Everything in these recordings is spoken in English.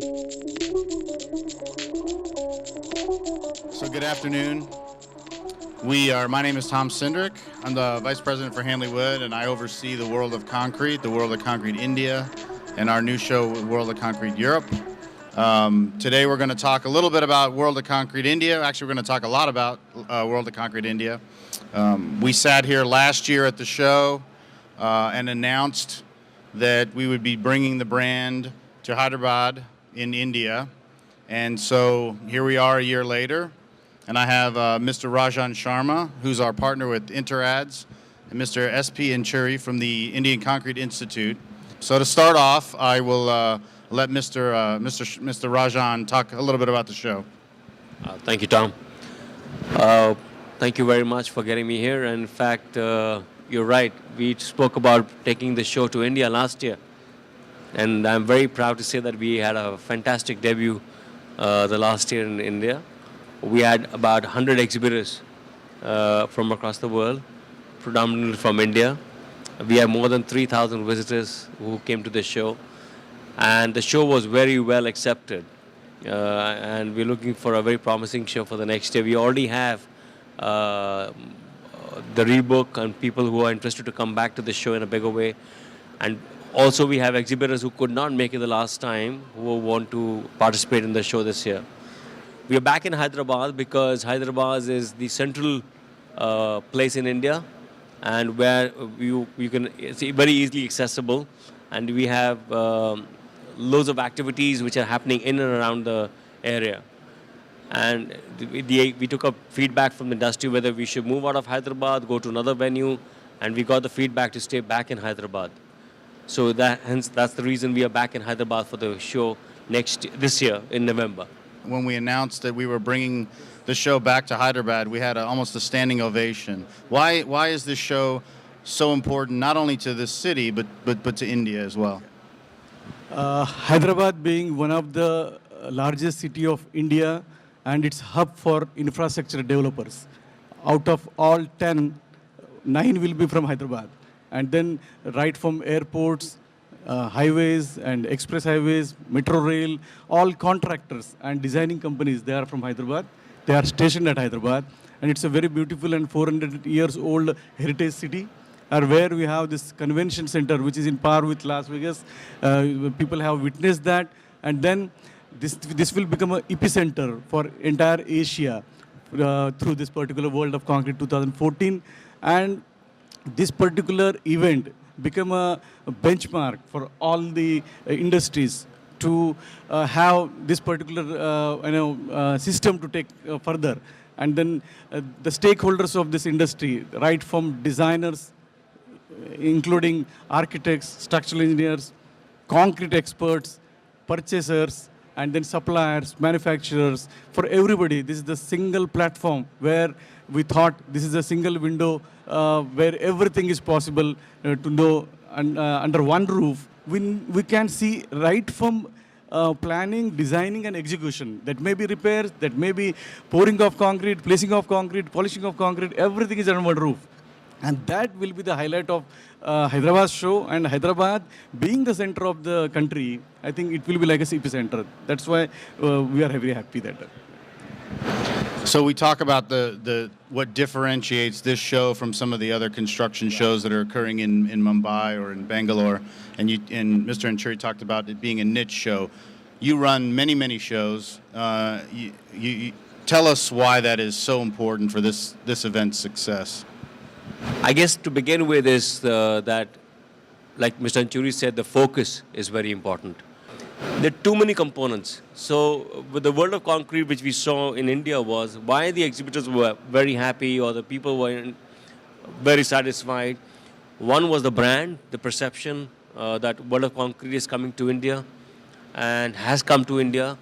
So good afternoon. My name is Tom Cindric. I'm the Vice President for Hanley Wood, and I oversee the World of Concrete, the World of Concrete India, and our new show, World of Concrete Europe. Today we're going to talk a little bit about World of Concrete India. Actually, we're going to talk a lot about World of Concrete India. We sat here last year at the show and announced that we would be bringing the brand to Hyderabad in India. And so here we are a year later, and I have Mr. Rajan Sharma, who's our partner with Interads, and Mr. S.P. Inchuri from the Indian Concrete Institute. So to start off, I will let Mr. Rajan talk a little bit about the show. Thank you, Tom. Thank you very much for getting me here. And in fact, you're right. We spoke about taking the show to India last year. And I'm very proud to say that we had a fantastic debut the last year in India. We had about 100 exhibitors from across the world, predominantly from India. We have more than 3,000 visitors who came to the show. And the show was very well accepted. And we're looking for a very promising show for the next year. We already have the rebook and people who are interested to come back to the show in a bigger way. And also we have exhibitors who could not make it the last time who want to participate in the show this year. We are back in Hyderabad because Hyderabad is the central place in India and where it's very easily accessible, and we have loads of activities which are happening in and around the area. And we took up feedback from the industry whether we should move out of Hyderabad, go to another venue, and we got the feedback to stay back in Hyderabad. So that's the reason we are back in Hyderabad for the show this year in November. When we announced that we were bringing the show back to Hyderabad, we had almost a standing ovation. Why is this show so important, not only to this city, but to India as well? Hyderabad being one of the largest city of India and its hub for infrastructure developers. Out of all 10, 9 will be from Hyderabad. And then right from airports, highways and express highways, metro rail, all contractors and designing companies, they are from Hyderabad. They are stationed at Hyderabad. And it's a very beautiful and 400 years old heritage city, where we have this convention center, which is in par with Las Vegas. People have witnessed that. And then this will become an epicenter for entire Asia through this particular World of Concrete 2014. And this particular event become a benchmark for all the industries to have this particular system to take further. And then the stakeholders of this industry, right from designers, including architects, structural engineers, concrete experts, purchasers, and then suppliers, manufacturers, for everybody, this is the single platform where we thought this is a single window where everything is possible to know under one roof. We can see right from planning, designing, and execution. That may be repairs, that may be pouring of concrete, placing of concrete, polishing of concrete, everything is under one roof. And that will be the highlight of Hyderabad show. And Hyderabad being the center of the country, I think it will be like a epicenter. That's why we are very happy that. So we talk about what differentiates this show from some of the other construction shows that are occurring in Mumbai or in Bangalore, and Mr. Inchuri talked about it being a niche show. You run many shows. You tell us why that is so important for this event's success. I guess to begin with is that, like Mr. Inchuri said, the focus is very important. There are too many components. So with the World of Concrete, which we saw in India, was why the exhibitors were very happy or the people were very satisfied. One was the brand, the perception that World of Concrete is coming to India and has come to India.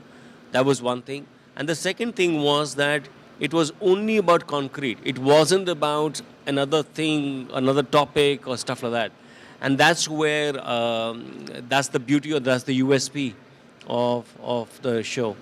That was one thing. And the second thing was that it was only about concrete. It wasn't about another thing, another topic or stuff like that. And that's where, that's the beauty or that's the USP of the show.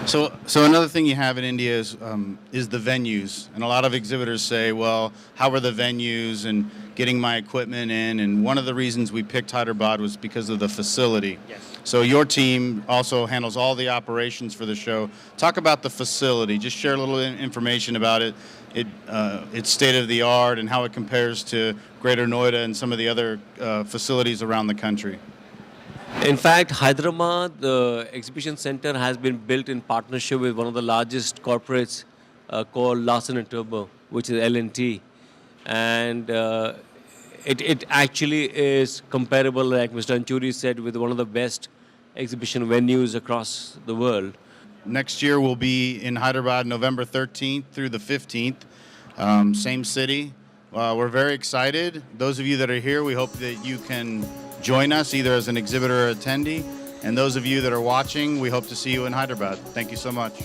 So another thing you have in India is the venues, and a lot of exhibitors say, well, how are the venues and getting my equipment in? And one of the reasons we picked Hyderabad was because of the facility. Yes. So your team also handles all the operations for the show. Talk about the facility. Just share a little information about it. It's state of the art and how it compares to Greater Noida and some of the other facilities around the country. In fact, Hyderabad, the exhibition center has been built in partnership with one of the largest corporates called Larsen & Toubro, which is L&T. And it actually is comparable, like Mr. Anchuri said, with one of the best exhibition venues across the world. Next year we'll be in Hyderabad November 13th through the 15th, same city. We're very excited. Those of you that are here, we hope that you can join us either as an exhibitor or attendee. And those of you that are watching, we hope to see you in Hyderabad. Thank you so much.